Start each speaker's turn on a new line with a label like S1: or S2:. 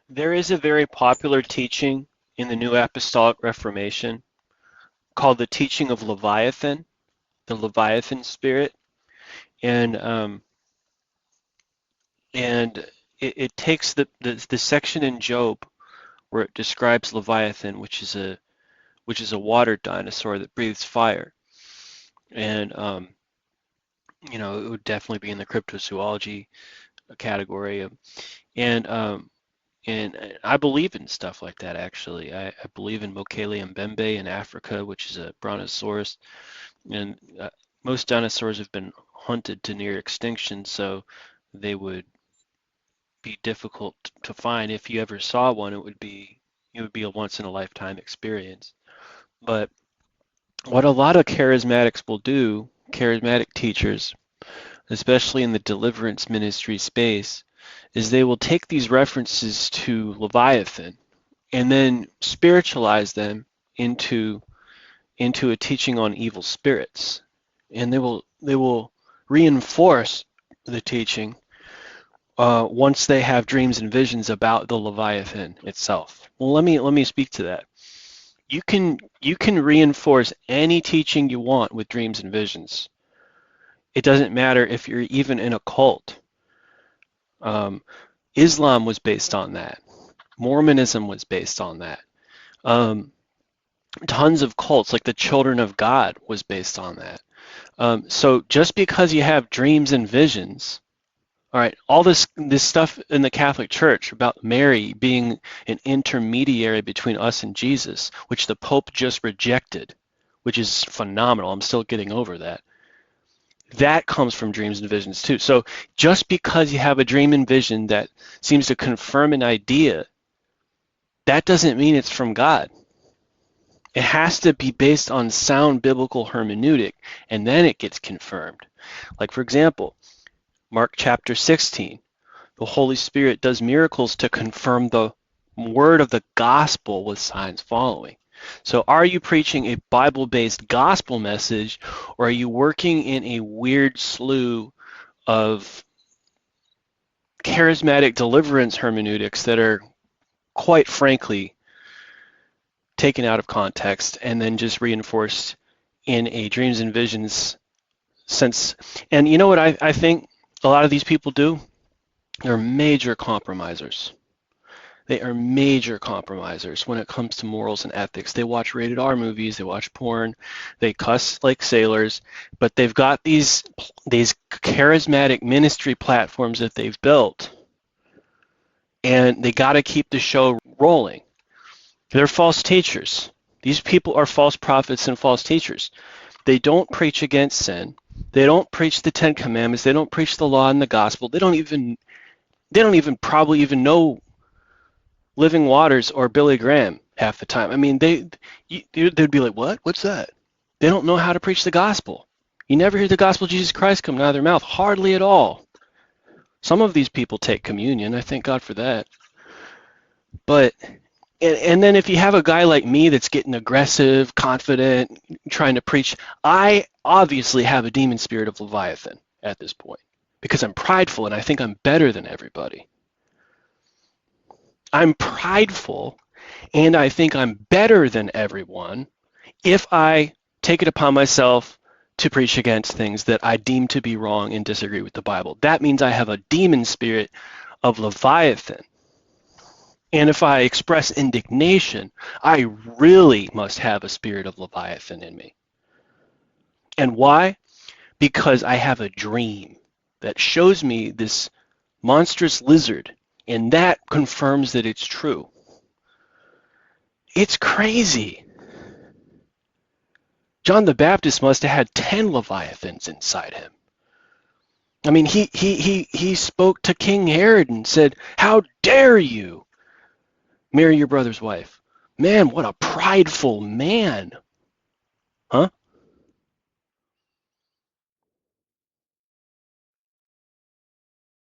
S1: There is a very popular teaching in the New Apostolic Reformation called the teaching of Leviathan, the Leviathan spirit, and it takes the section in Job where it describes Leviathan, which is a water dinosaur that breathes fire, and it would definitely be in the cryptozoology category, and I believe in stuff like that actually. I believe in Mokele Mbembe in Africa, which is a brontosaurus, and most dinosaurs have been hunted to near extinction, so they would be difficult to find. If you ever saw one, it would be a once in a lifetime experience. But what a lot of charismatics will do, charismatic teachers, especially in the deliverance ministry space, is they will take these references to Leviathan and then spiritualize them into a teaching on evil spirits, and they will reinforce the teaching once they have dreams and visions about the Leviathan itself. Well, let me speak to that. You can reinforce any teaching you want with dreams and visions. It doesn't matter if you're even in a cult. Um, Islam was based on that. Mormonism was based on that. Um, Tons of cults, like the Children of God, was based on that. So just because you have dreams and visions, all right, all this stuff in the Catholic Church about Mary being an intermediary between us and Jesus, which the Pope just rejected, which is phenomenal. I'm still getting over that. That comes from dreams and visions too. So just because you have a dream and vision that seems to confirm an idea, that doesn't mean it's from God. It has to be based on sound biblical hermeneutic, and then it gets confirmed. Like, for example, Mark chapter 16, the Holy Spirit does miracles to confirm the word of the gospel with signs following. So are you preaching a Bible-based gospel message, or are you working in a weird slew of charismatic deliverance hermeneutics that are, quite frankly, taken out of context and then just reinforced in a dreams and visions sense? And you know what I think a lot of these people do? They're major compromisers. They are major compromisers when it comes to morals and ethics. They watch rated R movies, they watch porn, they cuss like sailors, but they've got these charismatic ministry platforms that they've built, and they got to keep the show rolling. They're false teachers. These people are false prophets and false teachers. They don't preach against sin. They don't preach the Ten Commandments. They don't preach the law and the gospel. They don't even probably even know Living Waters or Billy Graham half the time. I mean, they'd be like, what? What's that? They don't know how to preach the gospel. You never hear the gospel of Jesus Christ come out of their mouth, hardly at all. Some of these people take communion. I thank God for that. But and then if you have a guy like me that's getting aggressive, confident, trying to preach, I obviously have a demon spirit of Leviathan at this point because I'm prideful and I think I'm better than everybody. I'm prideful and I think I'm better than everyone if I take it upon myself to preach against things that I deem to be wrong and disagree with the Bible. That means I have a demon spirit of Leviathan. And if I express indignation, I really must have a spirit of Leviathan in me. And why? Because I have a dream that shows me this monstrous lizard, and that confirms that it's true. It's crazy. John the Baptist must have had 10 Leviathans inside him. I mean, he spoke to King Herod and said, "How dare you marry your brother's wife?" Man, what a prideful man. Huh?